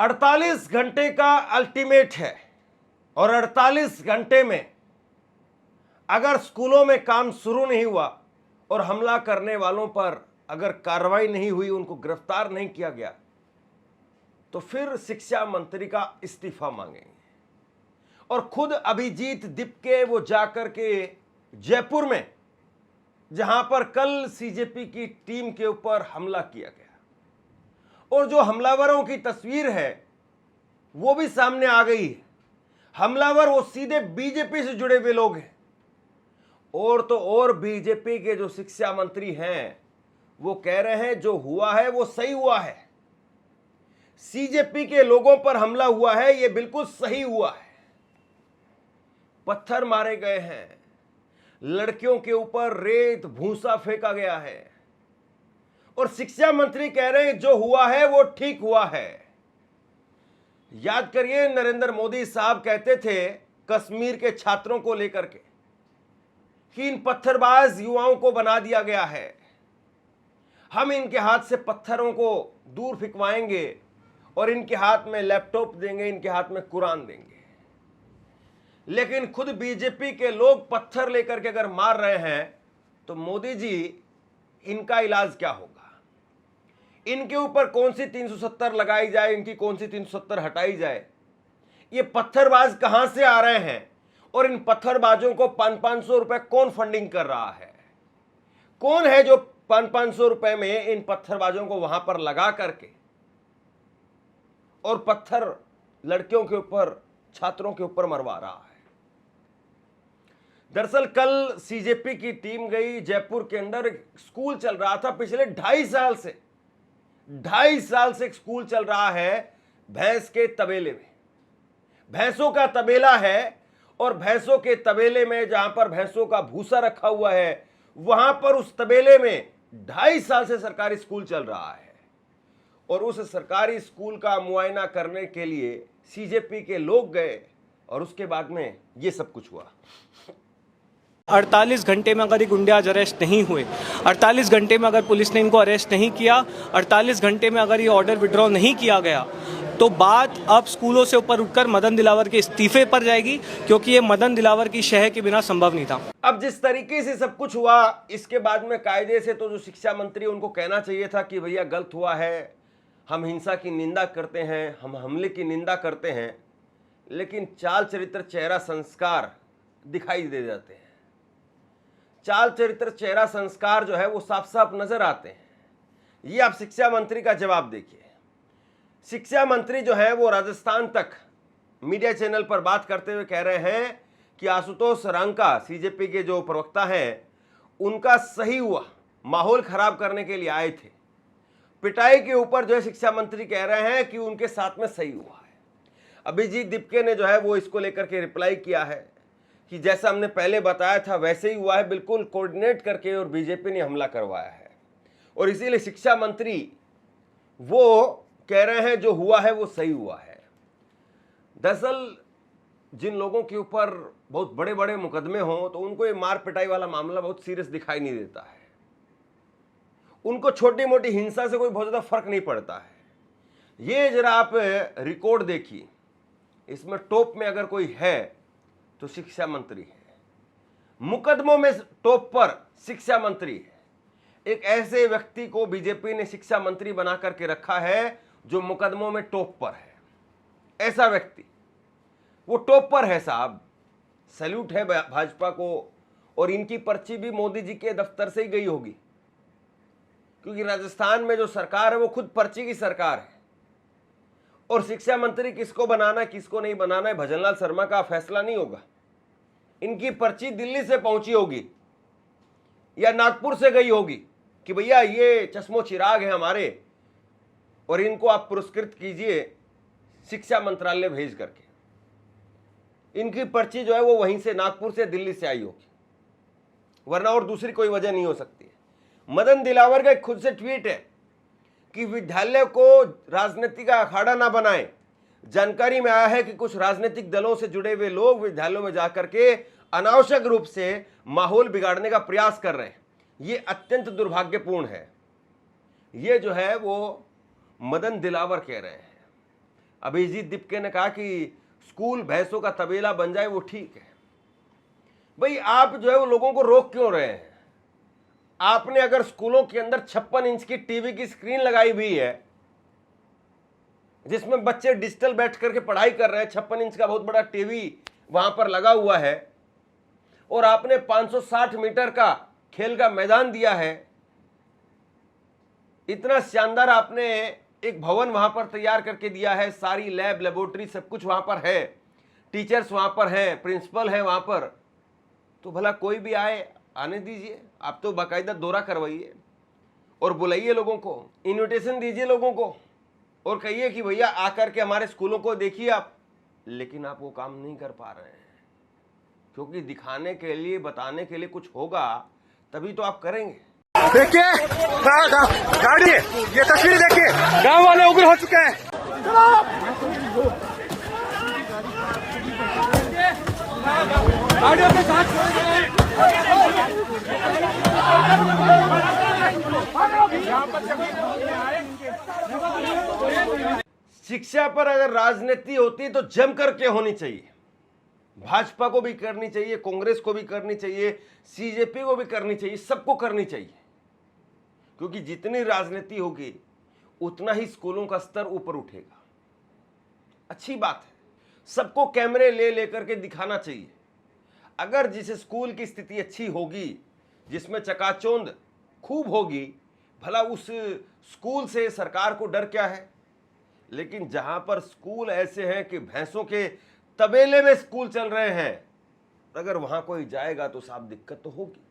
48 घंटे का अल्टीमेट है और 48 घंटे में अगर स्कूलों में काम शुरू नहीं हुआ और हमला करने वालों पर अगर कार्रवाई नहीं हुई, उनको गिरफ्तार नहीं किया गया, तो फिर शिक्षा मंत्री का इस्तीफा मांगेंगे। और खुद अभिजीत दीपके वो जाकर के जयपुर में, जहां पर कल सीजेपी की टीम के ऊपर हमला किया गया, और जो हमलावरों की तस्वीर है वो भी सामने आ गई है। हमलावर वो सीधे बीजेपी से जुड़े हुए लोग हैं। और तो और बीजेपी के जो शिक्षा मंत्री हैं वो कह रहे हैं जो हुआ है वो सही हुआ है, सीजेपी के लोगों पर हमला हुआ है, ये बिल्कुल सही हुआ है। पत्थर मारे गए हैं, लड़कियों के ऊपर रेत भूसा फेंका गया है, और शिक्षा मंत्री कह रहे हैं जो हुआ है वो ठीक हुआ है। याद करिए, नरेंद्र मोदी साहब कहते थे कश्मीर के छात्रों को लेकर के कि इन पत्थरबाज युवाओं को बना दिया गया है, हम इनके हाथ से पत्थरों को दूर फिकवाएंगे और इनके हाथ में लैपटॉप देंगे, इनके हाथ में कुरान देंगे। लेकिन खुद बीजेपी के लोग पत्थर लेकर के अगर मार रहे हैं तो मोदी जी, इनका इलाज क्या होगा? इनके ऊपर कौन सी 370 लगाई जाए, इनकी कौन सी 370 हटाई जाए? ये पत्थरबाज कहां से आ रहे हैं और इन पत्थरबाजों को 500-500 रुपए कौन फंडिंग कर रहा है? कौन है जो 500-500 रुपए में इन पत्थरबाजों को वहां पर लगा करके और पत्थर लड़कियों के ऊपर, छात्रों के ऊपर मरवा रहा है? दरअसल कल सीजेपी की टीम गई जयपुर के अंदर। स्कूल चल रहा था पिछले 2.5 साल से, 2.5 साल से स्कूल चल रहा है भैंस के तबेले में। भैंसों का तबेला है और भैंसों के तबेले में जहां पर भैंसों का भूसा रखा हुआ है, वहां पर उस तबेले में 2.5 साल से सरकारी स्कूल चल रहा है। और उस सरकारी स्कूल का मुआयना करने के लिए सीजेपी के लोग गए और उसके बाद में ये सब कुछ हुआ। 48 घंटे में अगर ये गुंडे आज अरेस्ट नहीं हुए, 48 घंटे में अगर पुलिस ने इनको अरेस्ट नहीं किया, 48 घंटे में अगर ये ऑर्डर विड्रॉ नहीं किया गया, तो बात अब स्कूलों से ऊपर उठकर मदन दिलावर के इस्तीफे पर जाएगी, क्योंकि ये मदन दिलावर की शह के बिना संभव नहीं था। अब जिस तरीके से सब कुछ हुआ, इसके बाद में कायदे से तो जो शिक्षा मंत्री, उनको कहना चाहिए था कि भैया गलत हुआ है, हम हिंसा की निंदा करते हैं, हम हमले की निंदा करते हैं, लेकिन चाल चरित्र चेहरा संस्कार दिखाई दे जाते हैं। चाल चरित्र चेहरा संस्कार जो है वो साफ साफ नजर आते हैं। ये आप शिक्षा मंत्री का जवाब देखिए। शिक्षा मंत्री जो है वो राजस्थान तक मीडिया चैनल पर बात करते हुए कह रहे हैं कि आशुतोष रांका, सीजेपी के जो प्रवक्ता हैं, उनका सही हुआ, माहौल खराब करने के लिए आए थे। पिटाई के ऊपर जो है शिक्षा मंत्री कह रहे हैं कि उनके साथ में सही हुआ है। अभिजीत दीपके ने जो है वो इसको लेकर के रिप्लाई किया है कि जैसा हमने पहले बताया था वैसे ही हुआ है, बिल्कुल कोऑर्डिनेट करके, और बीजेपी ने हमला करवाया है। और इसीलिए शिक्षा मंत्री वो कह रहे हैं जो हुआ है वो सही हुआ है। दरअसल जिन लोगों के ऊपर बहुत बड़े बड़े मुकदमे हों तो उनको ये मार पिटाई वाला मामला बहुत सीरियस दिखाई नहीं देता है। उनको छोटी मोटी हिंसा से कोई बहुत ज़्यादा फर्क नहीं पड़ता है। ये जरा आप रिकॉर्ड देखिए, इसमें टॉप में अगर कोई है तो शिक्षा मंत्री है। मुकदमों में टॉप पर शिक्षा मंत्री है। एक ऐसे व्यक्ति को बीजेपी ने शिक्षा मंत्री बना करके रखा है जो मुकदमों में टॉप पर है। ऐसा व्यक्ति वो टॉप पर है साहब। सैल्यूट है भाजपा को। और इनकी पर्ची भी मोदी जी के दफ्तर से ही गई होगी, क्योंकि राजस्थान में जो सरकार है वो खुद पर्ची की सरकार है। और शिक्षा मंत्री किसको बनाना किसको नहीं बनाना है भजनलाल शर्मा का फैसला नहीं होगा। इनकी पर्ची दिल्ली से पहुंची होगी या नागपुर से गई होगी कि भैया ये चश्मो चिराग है हमारे और इनको आप पुरस्कृत कीजिए शिक्षा मंत्रालय भेज करके। इनकी पर्ची जो है वो वहीं से, नागपुर से, दिल्ली से आई होगी, वरना और दूसरी कोई वजह नहीं हो सकती है। मदन दिलावर का खुद से ट्वीट है कि विद्यालय को राजनीति का अखाड़ा ना बनाएं। जानकारी में आया है कि कुछ राजनीतिक दलों से जुड़े हुए लोग विद्यालयों में जाकर के अनावश्यक रूप से माहौल बिगाड़ने का प्रयास कर रहे हैं। ये अत्यंत दुर्भाग्यपूर्ण है। ये जो है वो मदन दिलावर कह रहे हैं। अभिजीत दीपके ने कहा कि स्कूल भैंसों का तबेला बन जाए वो ठीक है। भाई आप जो है वो लोगों को रोक क्यों रहे हैं? आपने अगर स्कूलों के अंदर 56 इंच की टीवी की स्क्रीन लगाई हुई है जिसमें बच्चे डिजिटल बैठ करके पढ़ाई कर रहे हैं, 56 इंच का बहुत बड़ा टीवी वहां पर लगा हुआ है, और आपने 560 मीटर का खेल का मैदान दिया है, इतना शानदार आपने एक भवन वहां पर तैयार करके दिया है, सारी लैब लेबोरेटरी सब कुछ वहां पर है, टीचर्स वहां पर हैं, प्रिंसिपल हैं वहां पर, तो भला कोई भी आए, आने दीजिए। आप तो बाकायदा दौरा करवाइए और बुलाइए लोगों को, इनविटेशन दीजिए लोगों को और कहिए कि भैया आकर के हमारे स्कूलों को देखिए आप। लेकिन आप वो काम नहीं कर पा रहे हैं क्योंकि दिखाने के लिए, बताने के लिए कुछ होगा तभी तो आप करेंगे। देखिए गाड़ी, ये तस्वीर देखिए, गांव वाले उग्र हो चुके हैं। गाड़ियों के साथ शिक्षा पर अगर राजनीति होती तो जम करके होनी चाहिए, भाजपा को भी करनी चाहिए, कांग्रेस को भी करनी चाहिए, सीजेपी को भी करनी चाहिए, सबको करनी चाहिए, क्योंकि जितनी राजनीति होगी उतना ही स्कूलों का स्तर ऊपर उठेगा। अच्छी बात है, सबको कैमरे ले लेकर के दिखाना चाहिए। अगर जिस स्कूल की स्थिति अच्छी होगी, जिसमें चकाचौंध खूब होगी, भला उस स्कूल से सरकार को डर क्या है। लेकिन जहां पर स्कूल ऐसे हैं कि भैंसों के तबेले में स्कूल चल रहे हैं, अगर वहां कोई जाएगा तो साफ दिक्कत तो होगी।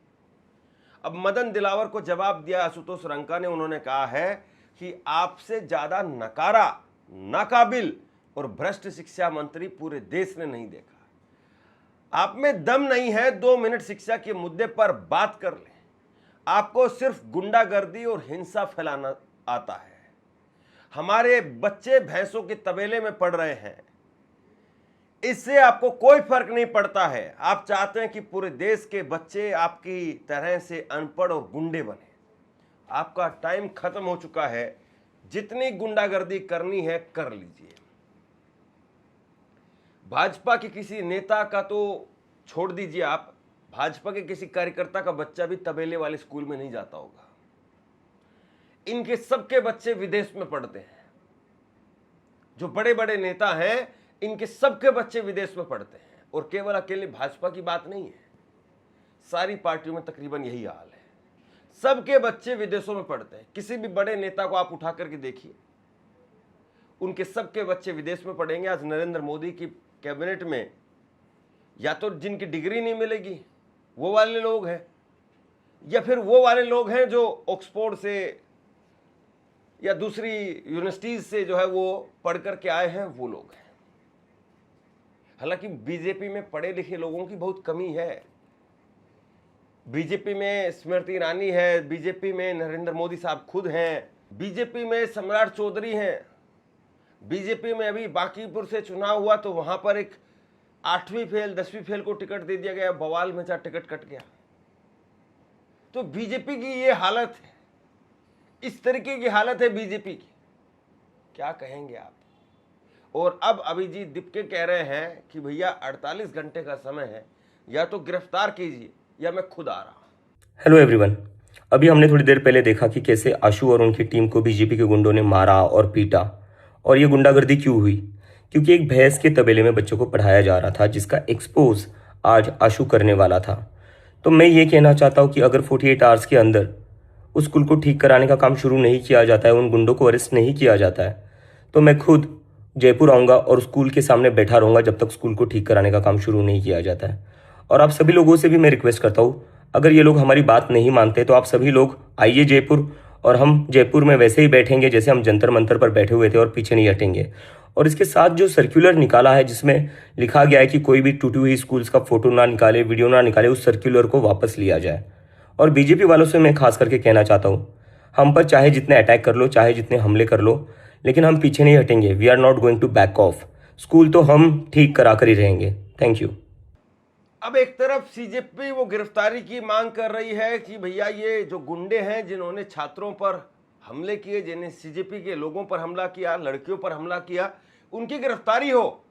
अब मदन दिलावर को जवाब दिया आशुतोष रंका ने, उन्होंने कहा है कि आपसे ज्यादा नकारा, नाकाबिल और भ्रष्ट शिक्षा मंत्री पूरे देश ने नहीं देखा। आप में दम नहीं है 2 मिनट शिक्षा के मुद्दे पर बात कर लें, आपको सिर्फ गुंडागर्दी और हिंसा फैलाना आता है। हमारे बच्चे भैंसों के तबेले में पढ़ रहे हैं, इससे आपको कोई फर्क नहीं पड़ता है। आप चाहते हैं कि पूरे देश के बच्चे आपकी तरह से अनपढ़ और गुंडे बने। आपका टाइम खत्म हो चुका है, जितनी गुंडागर्दी करनी है कर लीजिए। भाजपा के किसी नेता का तो छोड़ दीजिए, आप भाजपा के किसी कार्यकर्ता का बच्चा भी तबेले वाले स्कूल में नहीं जाता होगा। इनके सबके बच्चे विदेश में पढ़ते हैं, जो बड़े बड़े नेता हैं इनके सबके बच्चे विदेश में पढ़ते हैं। और केवल अकेले भाजपा की बात नहीं है, सारी पार्टियों में तकरीबन यही हाल है, सबके बच्चे विदेशों में पढ़ते हैं। किसी भी बड़े नेता को आप उठा करके देखिए, उनके सबके बच्चे विदेश में पढ़ेंगे। आज नरेंद्र मोदी की कैबिनेट में या तो जिनकी डिग्री नहीं मिलेगी वो वाले लोग हैं, या फिर वो वाले लोग हैं जो ऑक्सफोर्ड से या दूसरी यूनिवर्सिटीज से जो है वो पढ़ करके आए हैं, वो लोग हैं। हालांकि बीजेपी में पढ़े लिखे लोगों की बहुत कमी है। बीजेपी में स्मृति ईरानी है, बीजेपी में नरेंद्र मोदी साहब खुद हैं, बीजेपी में सम्राट चौधरी हैं, बीजेपी में अभी बांकीपुर से चुनाव हुआ तो वहां पर एक 8वीं फेल 10वीं फेल को टिकट दे दिया गया, बवाल में टिकट कट गया। तो बीजेपी की ये हालत है, इस तरीके की हालत है बीजेपी की, क्या कहेंगे आप। और अब अभिजीत दीपके कह रहे हैं कि भैया 48 घंटे का समय है, या तो गिरफ्तार कीजिए या मैं खुद आ रहा हूं। हेलो एवरीवन, अभी हमने थोड़ी देर पहले देखा कि कैसे आशु और उनकी टीम को बीजेपी के गुंडों ने मारा और पीटा। और ये गुंडागर्दी क्यों हुई? क्योंकि एक भैंस के तबेले में बच्चों को पढ़ाया जा रहा था, जिसका एक्सपोज आज आशु करने वाला था। तो मैं ये कहना चाहता हूँ कि अगर 48 आवर्स के अंदर उस स्कूल को ठीक कराने का काम शुरू नहीं किया जाता है, उन गुंडों को अरेस्ट नहीं किया जाता है, तो मैं खुद जयपुर आऊँगा और स्कूल के सामने बैठा रहूँगा जब तक स्कूल को ठीक कराने का काम शुरू नहीं किया जाता है। और आप सभी लोगों से भी मैं रिक्वेस्ट करता हूँ, अगर ये लोग हमारी बात नहीं मानते तो आप सभी लोग आइए जयपुर, और हम जयपुर में वैसे ही बैठेंगे जैसे हम जंतर मंतर पर बैठे हुए थे और पीछे नहीं हटेंगे। और इसके साथ जो सर्कुलर निकाला है जिसमें लिखा गया है कि कोई भी टूटी हुई स्कूल्स का फोटो ना निकाले, वीडियो ना निकाले, उस सर्कुलर को वापस लिया जाए। और बीजेपी वालों से मैं खास करके कहना चाहता हूँ, हम पर चाहे जितने अटैक कर लो, चाहे जितने हमले कर लो, लेकिन हम पीछे नहीं हटेंगे। We are not going to back off. School तो हम ठीक करा कर ही रहेंगे। Thank you. अब एक तरफ सीजेपी वो गिरफ्तारी की मांग कर रही है कि भैया ये जो गुंडे हैं जिन्होंने छात्रों पर हमले किए, जिन्हें सीजेपी के लोगों पर हमला किया, लड़कियों पर हमला किया, उनकी गिरफ्तारी हो।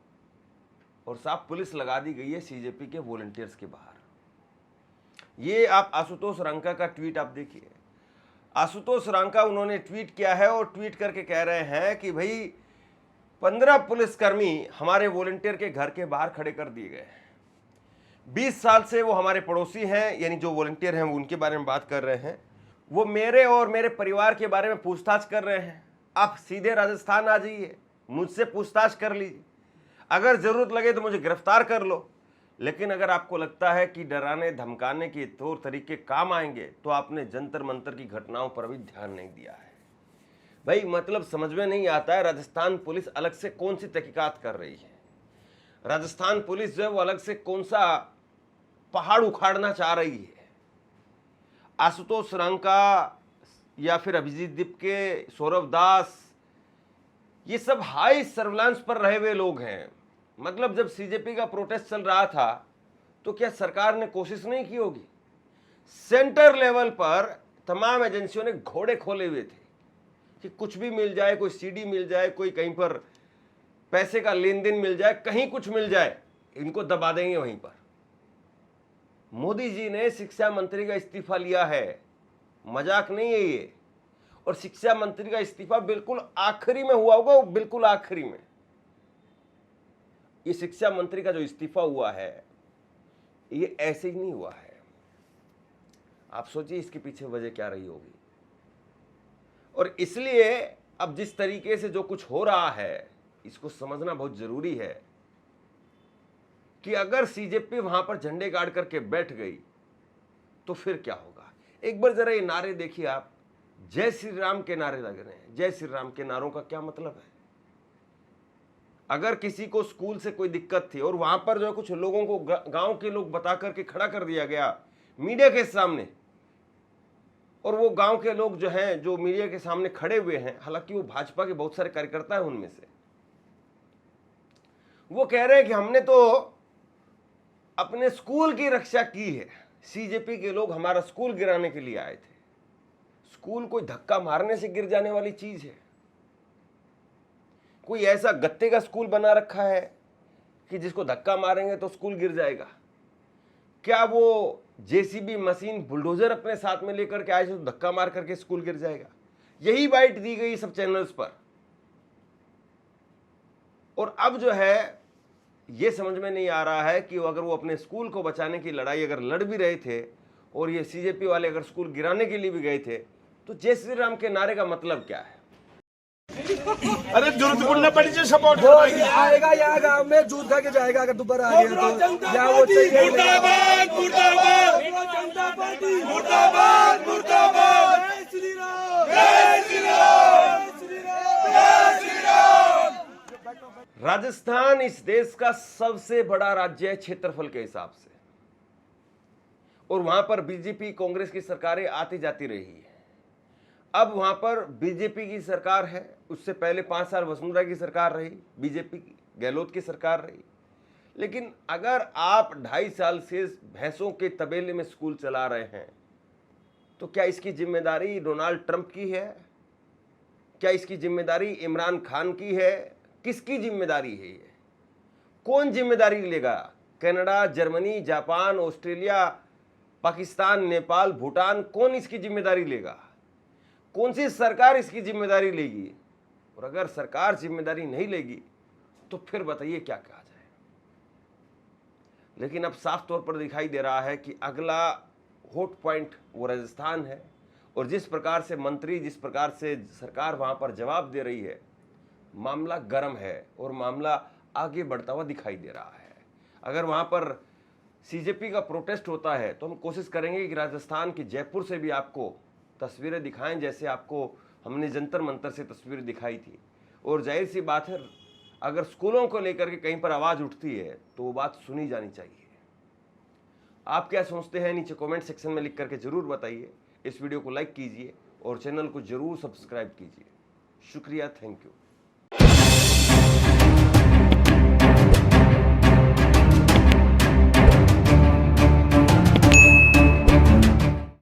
और साफ पुलिस लगा दी गई है सीजेपी के वॉलंटियर्स के बाहर। ये आप आशुतोष रंका का ट्वीट आप देखिए। आशुतोष रंका उन्होंने ट्वीट किया है और ट्वीट करके कह रहे हैं कि भाई 15 पुलिसकर्मी हमारे वॉलंटियर के घर के बाहर खड़े कर दिए गए हैं। 20 साल से वो हमारे पड़ोसी हैं, यानी जो वॉलंटियर हैं वो उनके बारे में बात कर रहे हैं। वो मेरे और मेरे परिवार के बारे में पूछताछ कर रहे हैं। आप सीधे राजस्थान आ जाइए, मुझसे पूछताछ कर लीजिए, अगर ज़रूरत लगे तो मुझे गिरफ्तार कर लो। लेकिन अगर आपको लगता है कि डराने धमकाने के तौर तरीके काम आएंगे तो आपने जंतर मंतर की घटनाओं पर भी ध्यान नहीं दिया है। भाई मतलब समझ में नहीं आता है राजस्थान पुलिस अलग से कौन सी तहकीकात कर रही है। राजस्थान पुलिस जो है वो अलग से कौन सा पहाड़ उखाड़ना चाह रही है। आशुतोष रंका या फिर अभिजीत दीपके, सौरभ दास, ये सब हाई सर्विलांस पर रहे हुए लोग हैं। मतलब जब सीजेपी का प्रोटेस्ट चल रहा था तो क्या सरकार ने कोशिश नहीं की होगी? सेंटर लेवल पर तमाम एजेंसियों ने घोड़े खोले हुए थे कि कुछ भी मिल जाए, कोई सीडी मिल जाए, कोई कहीं पर पैसे का लेन देन मिल जाए, कहीं कुछ मिल जाए, इनको दबा देंगे वहीं पर। मोदी जी ने शिक्षा मंत्री का इस्तीफा लिया है, मजाक नहीं है ये। और शिक्षा मंत्री का इस्तीफा बिल्कुल आखिरी में हुआ होगा, बिल्कुल आखिरी में। ये शिक्षा मंत्री का जो इस्तीफा हुआ है ये ऐसे ही नहीं हुआ है। आप सोचिए इसके पीछे वजह क्या रही होगी। और इसलिए अब जिस तरीके से जो कुछ हो रहा है इसको समझना बहुत जरूरी है कि अगर सीजेपी वहां पर झंडे गाड़ करके बैठ गई तो फिर क्या होगा। एक बार जरा ये नारे देखिए आप, जय श्री राम के नारे लग रहे हैं। जय श्री राम के नारों का क्या मतलब है? अगर किसी को स्कूल से कोई दिक्कत थी और वहां पर जो है कुछ लोगों को गांव के लोग बता करके खड़ा कर दिया गया मीडिया के सामने, और वो गांव के लोग जो हैं जो मीडिया के सामने खड़े हुए हैं, हालांकि वो भाजपा के बहुत सारे कार्यकर्ता हैं उनमें से, वो कह रहे हैं कि हमने तो अपने स्कूल की रक्षा की है, सीजेपी के लोग हमारा स्कूल गिराने के लिए आए थे। स्कूल कोई धक्का मारने से गिर जाने वाली चीज है? कोई ऐसा गत्ते का स्कूल बना रखा है कि जिसको धक्का मारेंगे तो स्कूल गिर जाएगा? क्या वो जेसीबी मशीन बुलडोजर अपने साथ में लेकर के आए तो धक्का मार करके स्कूल गिर जाएगा? यही बाइट दी गई सब चैनल्स पर। और अब जो है ये समझ में नहीं आ रहा है कि अगर वो अपने स्कूल को बचाने की लड़ाई अगर लड़ भी रहे थे और ये सीजेपी वाले अगर स्कूल गिराने के लिए भी गए थे तो जय श्री राम के नारे का मतलब क्या है? अरे जरूरत पड़ने पड़ी जो सपोर्ट आएगा यहाँ गांव में दूध खा के जाएगा अगर दोबारा आ गया तो या वो चाहिए। मुर्दाबाद मुर्दाबाद जनता पार्टी मुर्दाबाद मुर्दाबाद जय श्री राम जय श्री राम जय श्री राम। राजस्थान इस देश का सबसे बड़ा राज्य है क्षेत्रफल के हिसाब से, और वहां पर बीजेपी कांग्रेस की सरकारें आती जाती रही है। अब वहां पर बीजेपी की सरकार है, उससे पहले 5 साल वसुंधरा की सरकार रही, बीजेपी की गहलोत की सरकार रही। लेकिन अगर आप 2.5 साल से भैंसों के तबेले में स्कूल चला रहे हैं तो क्या इसकी जिम्मेदारी डोनाल्ड ट्रंप की है? क्या इसकी जिम्मेदारी इमरान खान की है? किसकी जिम्मेदारी है ये? कौन जिम्मेदारी लेगा? Canada, Germany, Japan, Australia, Pakistan, Nepal, Bhutan, कौन इसकी जिम्मेदारी लेगा? कौन सी सरकार इसकी जिम्मेदारी लेगी? और अगर सरकार जिम्मेदारी नहीं लेगी तो फिर बताइए क्या कहा जाए। लेकिन अब साफ तौर पर दिखाई दे रहा है कि अगला हॉट पॉइंट वो राजस्थान है, और जिस प्रकार से मंत्री, जिस प्रकार से सरकार वहां पर जवाब दे रही है, मामला गर्म है और मामला आगे बढ़ता हुआ दिखाई दे रहा है। अगर वहां पर सीजेपी का प्रोटेस्ट होता है तो हम कोशिश करेंगे कि राजस्थान के जयपुर से भी आपको तस्वीरें दिखाएं, जैसे आपको हमने जंतर मंतर से तस्वीरें दिखाई थी। और जाहिर सी बात है अगर स्कूलों को लेकर के कहीं पर आवाज़ उठती है तो वो बात सुनी जानी चाहिए। आप क्या सोचते हैं नीचे कमेंट सेक्शन में लिख करके ज़रूर बताइए। इस वीडियो को लाइक कीजिए और चैनल को ज़रूर सब्सक्राइब कीजिए। शुक्रिया, थैंक यू।